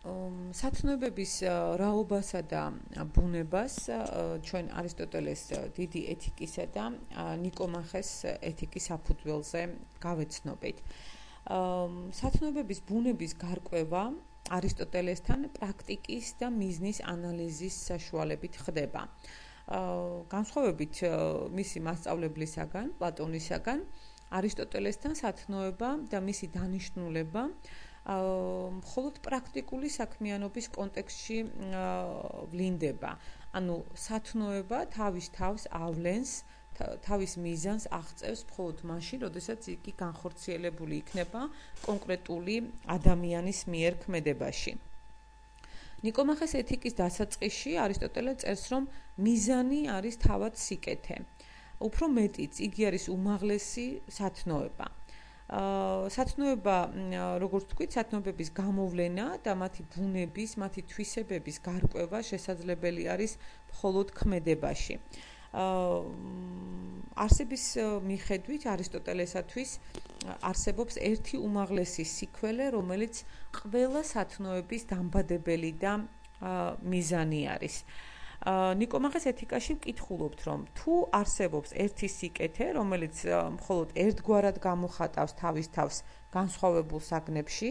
სათნოებების რაობასა და ბუნებას ჩვენ არისტოტელეს დიდი ეთიკისა და ნიკომახეს ეთიკის საფუძველზე გავეცნობთ. სათნოებების ბუნების გარკვევა არისტოტელესთან პრაქტიკის და მიზნის ანალიზის საშუალებით ხდება. განსხვავებით მისი მასწავლებლისაგან, პლატონისაგან, არისტოტელესთან სათნოება და მისი დანიშნულება მხოლოდ პრაქტიკული საქმიანობის კონტექსტში ვლინდება. ანუ სათნოება თავის თავს ავლენს, თავის მიზანს აღწევს მხოლოდ მაშინ, როდესაც იგი განხორციელებული იქნება კონკრეტული ადამიანის მიერ ქმედებაში. ნიკომახეს ეთიკის დასაწყისში არისტოტელე წერს, რომ მიზანი არის თავად სიკეთე. უფრო მეტიც, იგი არის უმაღლესი სათნოება. სათნოება, როგორც ვთქვით, სათნოებების გამოვლენა და მათი ბუნების, მათი თვისებების გარკვევა შესაძლებელი არის მხოლოდ ქმედებაში. არსების მიხედვით არისტოტელესათვის არსებობს ერთი უმაღლესი სიქველე, რომელიც ყველა სათნოების დამბადებელი და მიზანი არის. ნიკომახეს ეთიკაში ვკითხულობთ, რომ თუ არსებობს ერთი სიკეთე, რომელიც მხოლოდ ერთგვარად გამოხატავს თავის თავს განსხვავებულ საგნებში,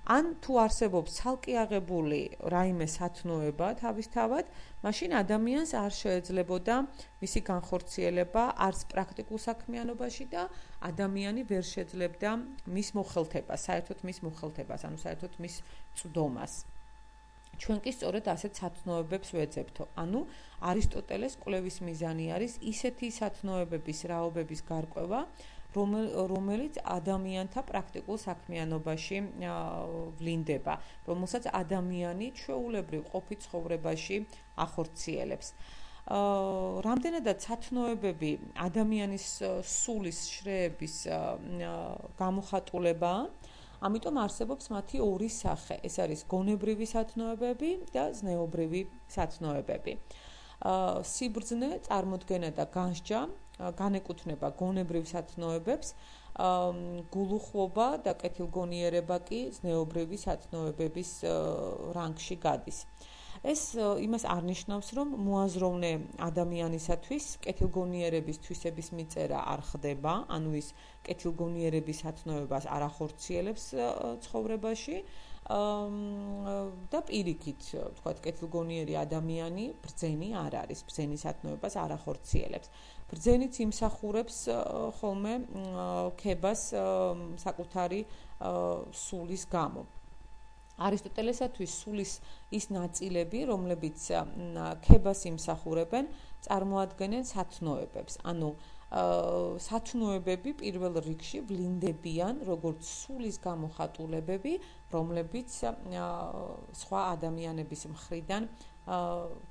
ან თუ არსებობს ცალკე აღებული რაიმე სათნოება თავისთავად, მაშინ ადამიანს არ შეეძლებოდა მისი განხორციელება არც პრაქტიკულ საქმიანობაში და ადამიანი ვერ შეძლებდა მის მოხელთებას, საერთოდ მის მოხელთებას, ანუ საერთოდ მის წვდომას. ჩვენ კი სწორედ ასეთ სათნოებებს ვეძებთო. ანუ არისტოტელეს კვლევის მიზანი არის ისეთი სათნოებების რაობების გარკვევა, რომელიც ადამიანთა პრაქტიკულ საქმიანობაში ვლინდება, რომელსაც ადამიანი ჩვეულებრივ ყოფით ცხოვრებაში ახორციელებს. რამდენადაც სათნოებები ადამიანის სულის შრეების გამოხატულებაა, ამიტომ არსებობს მათი ორი სახე. ეს არის გონებრივი სათნოებები და ზნეობრივი სათნოებები. სიბრძნე, წარმოდგენა და განსჯა განეკუთვნება გონებრივ სათნოებებს, გულუხვობა და კეთილგონიერება კი ზნეობრივი სათნოებების რანგში გადის. ეს იმას არ ნიშნავს, რომ მოაზროვნე ადამიანისათვის კეთილგონიერების თვისების მიწერა არ ხდება, ანუ ის კეთილგონიერების სათნოებას არ ახორციელებს ცხოვრებაში და პირიქით, ვთქვათ, კეთილგონიერი ადამიანი ბრძენი არ არის, ბრძენის სათნოებას არ ახორციელებს. ბრძენიც იმსახურებს ხოლმე ქებას საკუთარი სულის გამო. არისტოტელესათვის სულის ის ნაწილები, რომლებიც ქებას იმსახურებენ, წარმოადგენენ სათნოებებს. ანუ სათნოებები პირველ რიგში ვლინდებიან როგორც სულის გამოხატულებები, რომლებიც სხვა ადამიანების მხრიდან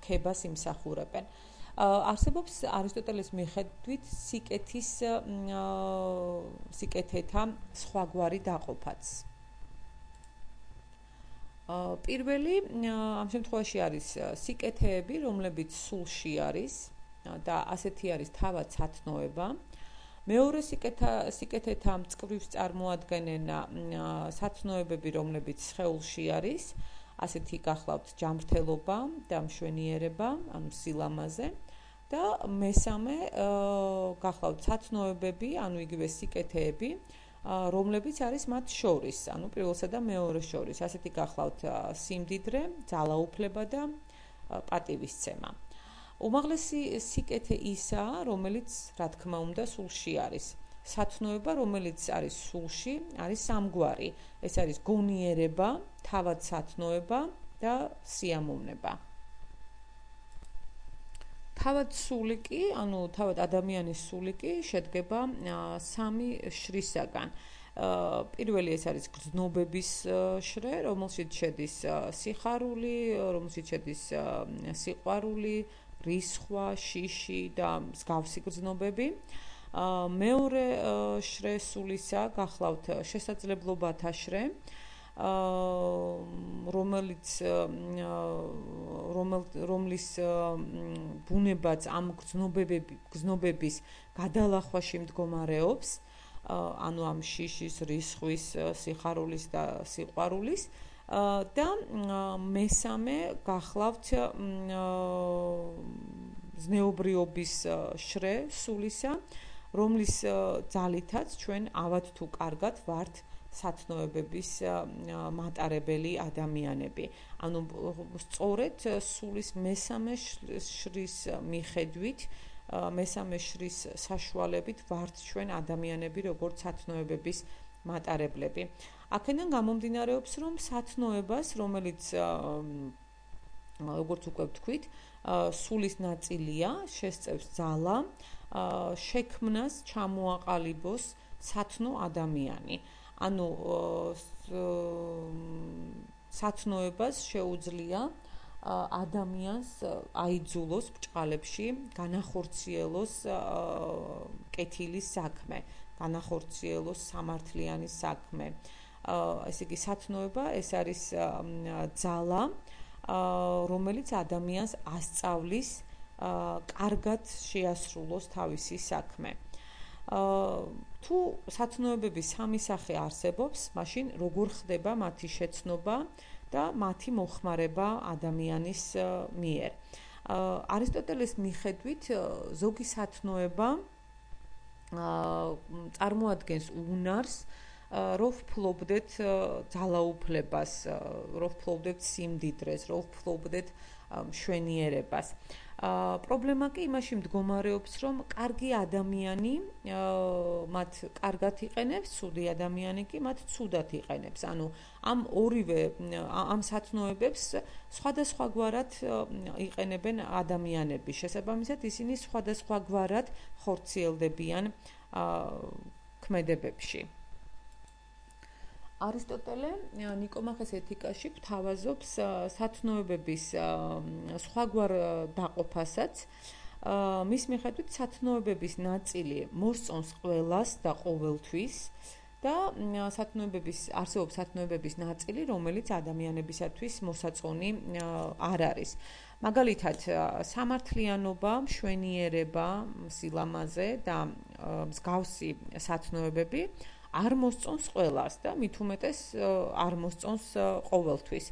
ქებას იმსახურებენ. არსებობს არისტოტელეს მიხედვით სიკეთეთა სხვაგვარი დაყოფაც. პირველი ამ შემთხვევაში არის სიკეთეები, რომლებიც სულში არის და ასეთი არის თავად სათნოება. მეორე სიკეთეთა მწყვრივს წარმოადგენენ სათნოებები, რომლებიც სხეულში არის, ასეთი გახლავთ ჯანმრთელობა და მშვენიერება, ანუ სილამაზე. და მესამე გახლავთ სათნოებები, ანუ იგივე სიკეთეები, რომლებიც არის მათ შორის, ანუ პირველსა და მეორეს შორის. ასეთი გახლავთ სიმდიდრე, ძალაუფლება და პატივისცემა. უმაღლესი სიკეთე ისაა, რომელიც, რა თქმა უნდა, სულში არის. სათნოება, რომელიც არის სულში, არის სამგვარი. ეს არის გონიერება, თავად სათნოება და სიამოვნება. თავად სული კი, ანუ თავად ადამიანის სული კი შედგება სამი შრისაგან. პირველი ეს არის გრძნობების შრე, რომელშიც შედის სიხარული, რომელშიც შედის სიყვარული, რისხვა, შიში და მსგავსი გრძნობები. მეორე შრე სულისა გახლავთ შესაძლებლობათა შრე, რომლის ბუნებაც ამ გრძნობების გადალახვაში მდგომარეობს, ანუ ამ შიშის, რისხვის, სიხარულის და სიყვარულის და მესამე გახლავთ ზნეობრიობის შრე სულისა, რომლის ძალითაც ჩვენ ავად თუ კარგად ვართ სათნოებების მატარებელი ადამიანები. ანუ სწორედ სულის მესამე შრის მიხედვით, მესამე შრის საშუალებით ვართ ჩვენ ადამიანები, როგორც სათნოებების მატარებლები. აქედან გამომდინარეობს, რომ სათნოებას, რომელიც როგორც უკვე ვთქვით, სულის ნაწილია, შესწევს ძალა, შექმნას ჩამოაყალიბოს სათნო ადამიანი. ანუ სათნოებას შეუძლია ადამიანს აიძულოს ბრჭყალებში, განახორციელოს კეთილის საქმე, განახორციელოს სამართლიანი საქმე. ესე იგი სათნოება ეს არის ძალა, რომელიც ადამიანს ასწავლის კარგად შეასრულოს თავისი საქმე. თუ სათნოებების სამი სახე არსებობს, მაშინ როგორ ხდება მათი შეცნობა და მათი მოხმარება ადამიანის მიერ. არისტოტელეს მიხედვით ზოგი სათნოება წარმოადგენს უნარს, რო ვფლობდეთ ძალაუფლებას, რო ვფლობდეთ სიმდიდრეს, რო ვფლობდეთ მშვენიერებას. პრობლემა კი იმაში მდგომარეობს, რომ კარგი ადამიანი მათ კარგად იყენებს, ცუდი ადამიანი კი მათ ცუდად იყენებს. ანუ ამ ორივე ამ სათნოებებს სხვადასხვაგვარად იყენებენ ადამიანები. შესაბამისად, ისინი სხვადასხვაგვარად ხორციელდებიან ქმედებებში. არისტოტელე ნიკომახეს ეთიკაში გვთავაზობს სათნოებების სხვაგვარ დაყოფასაც. მის მიხედვით სათნოებების ნაწილი მოსწონს ყველას და ყოველთვის და არსებობს სათნოებების ნაწილი, რომელიც ადამიანებისათვის მოსაწონი არ არის. მაგალითად, სამართლიანობა, მშვენიერება, სილამაზე და მსგავსი სათნოებები არ მოსწონს ყველას და მით უმეტეს არ მოსწონს ყოველთვის.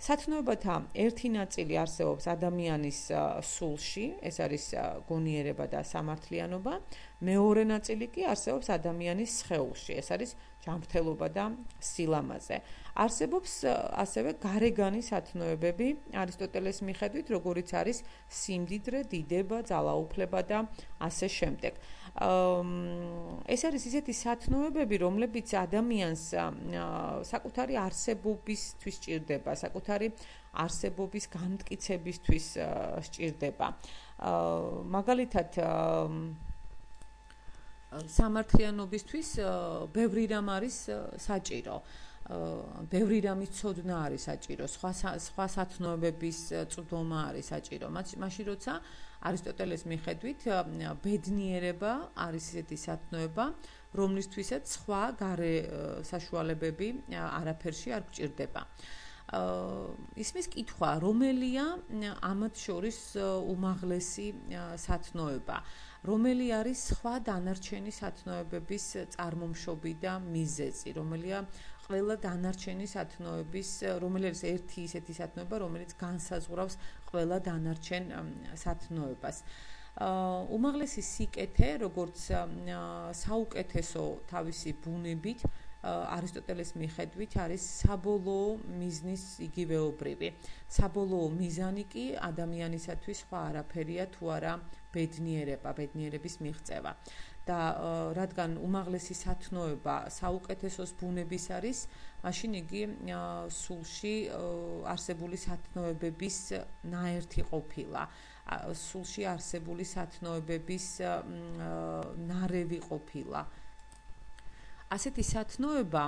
სათნოებათა ერთი ნაწილი არსებობს ადამიანის სულში, ეს არის გონიერება და სამართლიანობა, მეორე ნაწილი კი არსებობს ადამიანის სხეულში, ეს არის ჯანმრთელობა და სილამაზე. არსებობს ასევე გარეგანი სათნოებები არისტოტელეს მიხედვით, როგორიც არის სიმდიდრე, დიდება, ძალაუფლება და ასე შემდეგ. ეს არის ისეთი სათნოებები, რომლებიც ადამიანს საკუთარი არსებობისთვის სჭირდება, საკუთარი არსებობის განმტკიცებისთვის სჭირდება. მაგალითად, სამართლიანობისთვის ბევრი რამ არის საჭირო. ბევრი რამის ცოდნა არის საჭირო, სხვა სათნოებების წვდომა არის საჭირო. მაშინ როცა არისტოტელეს მიხედვით ბედნიერება არის ისეთი სათნოება, რომლისთვისაც სხვა გარე საშუალებები არაფერში არ გვჭირდება. ისმის კითხვა, რომელია ამათ შორის უმაღლესი სათნოება, რომელი არის სხვა დანარჩენი სათნოებების წარმომშობი და მიზეზი, რომელია ყველა დანარჩენი სათნოების, რომელი არის ერთი ისეთი სათნოება, რომელიც განსაზღვრავს ყველა დანარჩენ სათნოებას. უმაღლესი სიკეთე, როგორც საუკეთესო თავისი ბუნებით, არისტოტელეს მიხედვით არის საბოლოო მიზნის იგივეობრივი. საბოლოო მიზანი კი ადამიანისათვის სხვა არაფერია თუ არა ბედნიერება, ბედნიერების მიღწევა. და რადგან უმაღლესი სათნოება საუკეთესოს ბუნების არის, მაშინ იგი სულში არსებული სათნოებების ნაერთი ყოფილა. სულში არსებული სათნოებების ნარევი ყოფილა. ასეთი სათნოება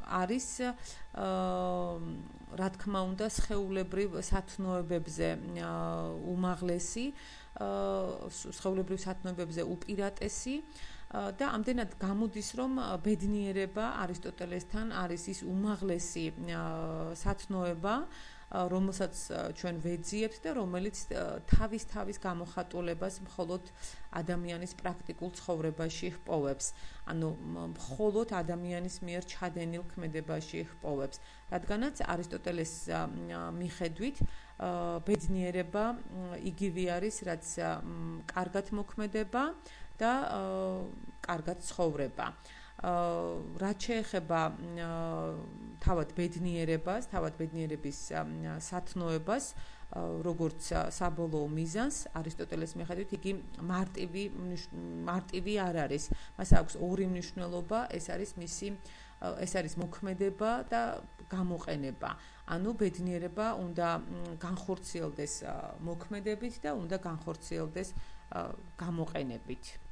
არის რა თქმა უნდა სხეულებრივ სათნოებებზე უმაღლესი, სხეულებრივ სათნოებებზე უპირატესი და ამდენად გამოდის, რომ ბედნიერება არისტოტელესთან არის ის უმაღლესი სათნოება, რომელსაც ჩვენ ვეძიებთ და რომელიც თავის გამოხატულებას მხოლოდ ადამიანის პრაქტიკულ ცხოვრებაში ჰპოვებს. ანუ მხოლოდ ადამიანის მიერ ჩადენილ ქმედებაში ჰპოვებს. რადგანაც არისტოტელეს მიხედვით ბედნიერება იგივე არის, რაც კარგად მოქმედება და კარგად ცხოვრება. რაც შეეხება თავად ბედნიერებას, თავად ბედნიერების სათნოებას, როგორც საბოლოო მიზანს, არისტოტელეს მიხედვით იგი მარტივი არ არის. მას აქვს ორი მნიშვნელობა, ეს არის მოქმედება და გამოყენება. ანუ ბედნიერება უნდა განხორციელდეს მოქმედებით და უნდა განხორციელდეს გამოყენებით.